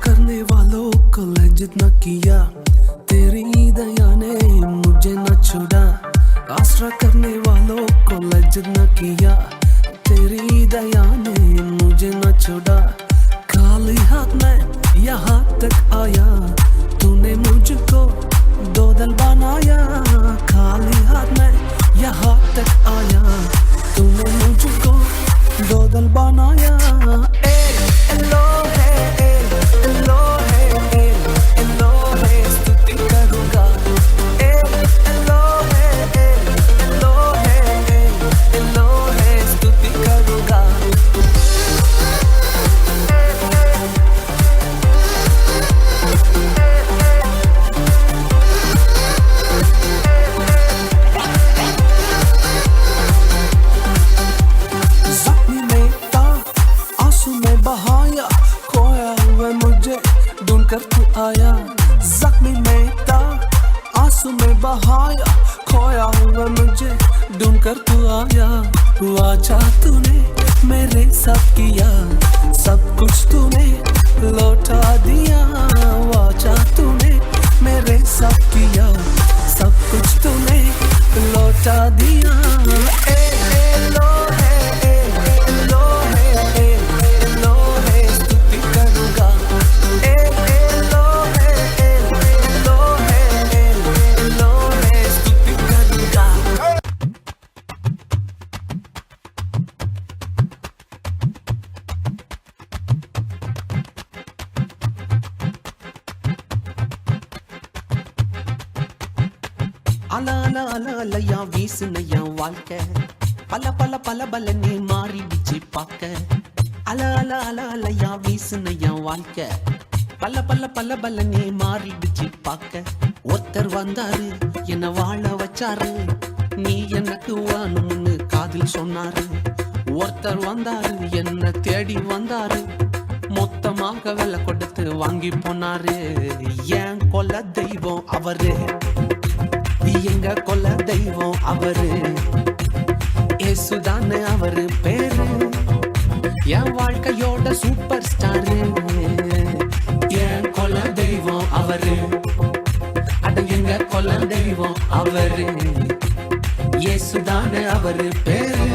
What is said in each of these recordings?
करने वालों को लज्जत न किया, तेरी दया ने मुझे न छोड़ा। आसरा करने वालों को लज्जत न किया, तेरी दया ने मुझे न छोड़ा। खाली हाथ में यहाँ तक आया, तूने मुझको दो दिल बनाया। खाली हाथ में यहाँ तक आया, तूने मुझको दो दिल बनाया। कर तू आया जख्मी में था, आंसू में बहाया, खोया हुआ मुझे ढूंढ कर तू आया। वाचा तूने मेरे साथ किया, सब कुछ तूने लौटा दिया। वाचा तूने मेरे साथ किया, सब कुछ तूने लौटा दिया। அல அல அல அலையா வீசுனையா வாழ்க்கை, பல பல பல பலனே மாறிடுச்சு பார்க்க. அல அல அல அலையா வீசுனையா வாழ்க்கை, பல பல பல பலனே மாறிடுச்சு பார்க்க. ஒருத்தர் வந்தாரு என்ன வாழ வச்சாரு, நீ எனக்கு வாணும்னு காதில் சொன்னாரு. ஒருத்தர் வந்தாரு என்ன தேடி வந்தாரு, மொத்தமாக விலை கொடுத்து வாங்கி போனாரு. ஏன் கொல்ல தெய்வம் அவரு, எங்க கொல்ல தெய்வம் அவரு. ஏசுதானே அவரு பேரு, என் வாழ்க்கையோட சூப்பர் ஸ்டாரு. என் கொல்ல தெய்வம் அவரு, அட எங்க கொல்ல தெய்வம் அவரு. ஏசுதானே அவரு பேரு,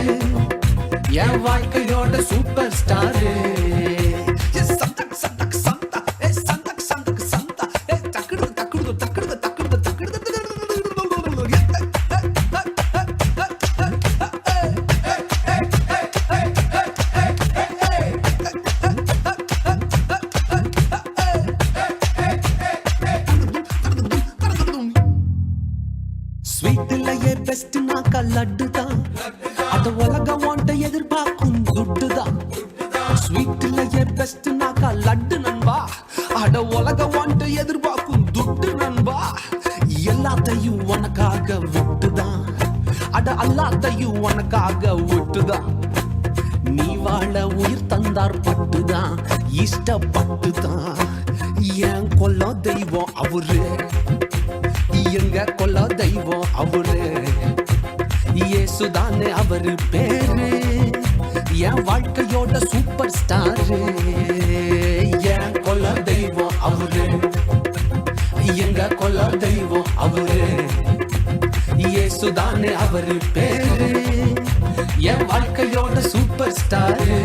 என் வாழ்க்கையோட சூப்பர் ஸ்டாரு. ஸ்வீட்லயே பெஸ்ட் நாக்கா லட்டு தான், அத உலகம் வாண்ட எதிர்பார்க்கும் துட்டு தான். ஸ்வீட்லயே பெஸ்ட் நாக்கா லட்டு நண்பா, அட உலகம் வாண்ட எதிர்பார்க்கும் துட்டு நண்பா. எல்லாத்தையும் உனக்காக விட்டுதான், அட எல்லாத்தையும் உனக்காக விட்டுதான். நீ வாழ உயிர் தந்தார் பட்டுதான், இஷ்டப்பட்டுதான். என் கொல்ல தெய்வம் அவரு, எங்க கொல்ல தெய்வம் அவரு. இயேசுதானே அவரு பேரு, என் வாழ்க்கையோட சூப்பர் ஸ்டாரு. என் கொல்ல தெய்வம் அவரு, எங்க கொல்ல தெய்வம் அவரு. இயேசுதானே அவரு பேரு, என் வாழ்க்கையோட சூப்பர் ஸ்டாரு.